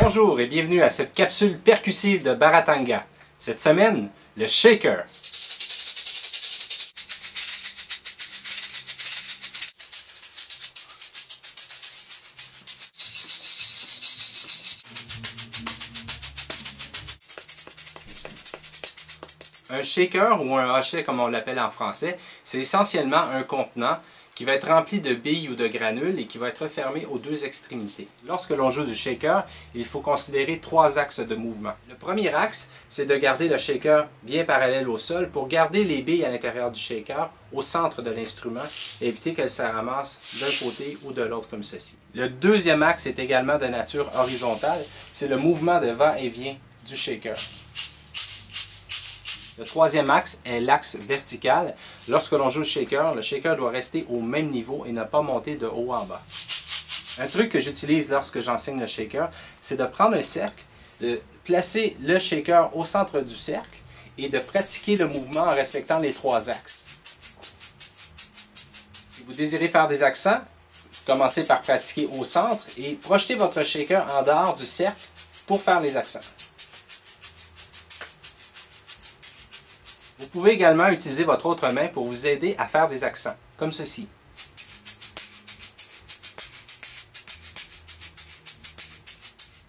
Bonjour et bienvenue à cette capsule percussive de Baratanga. Cette semaine, le shaker. Un shaker ou un hochet comme on l'appelle en français, c'est essentiellement un contenant qui va être rempli de billes ou de granules et qui va être fermé aux deux extrémités. Lorsque l'on joue du shaker, il faut considérer trois axes de mouvement. Le premier axe, c'est de garder le shaker bien parallèle au sol pour garder les billes à l'intérieur du shaker au centre de l'instrument et éviter qu'elles se ramassent d'un côté ou de l'autre comme ceci. Le deuxième axe est également de nature horizontale, c'est le mouvement de va-et-vient du shaker. Le troisième axe est l'axe vertical. Lorsque l'on joue le shaker doit rester au même niveau et ne pas monter de haut en bas. Un truc que j'utilise lorsque j'enseigne le shaker, c'est de prendre un cercle, de placer le shaker au centre du cercle et de pratiquer le mouvement en respectant les trois axes. Si vous désirez faire des accents, commencez par pratiquer au centre et projetez votre shaker en dehors du cercle pour faire les accents. Vous pouvez également utiliser votre autre main pour vous aider à faire des accents, comme ceci.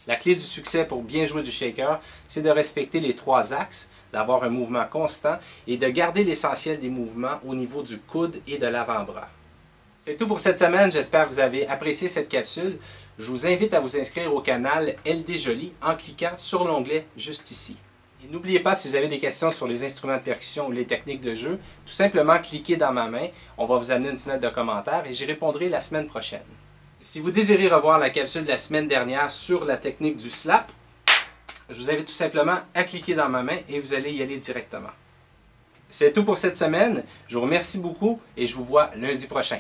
La clé du succès pour bien jouer du shaker, c'est de respecter les trois axes, d'avoir un mouvement constant et de garder l'essentiel des mouvements au niveau du coude et de l'avant-bras. C'est tout pour cette semaine, j'espère que vous avez apprécié cette capsule. Je vous invite à vous inscrire au canal LD Joly en cliquant sur l'onglet juste ici. Et n'oubliez pas, si vous avez des questions sur les instruments de percussion ou les techniques de jeu, tout simplement cliquez dans ma main, on va vous amener une fenêtre de commentaires et j'y répondrai la semaine prochaine. Si vous désirez revoir la capsule de la semaine dernière sur la technique du slap, je vous invite tout simplement à cliquer dans ma main et vous allez y aller directement. C'est tout pour cette semaine, je vous remercie beaucoup et je vous vois lundi prochain.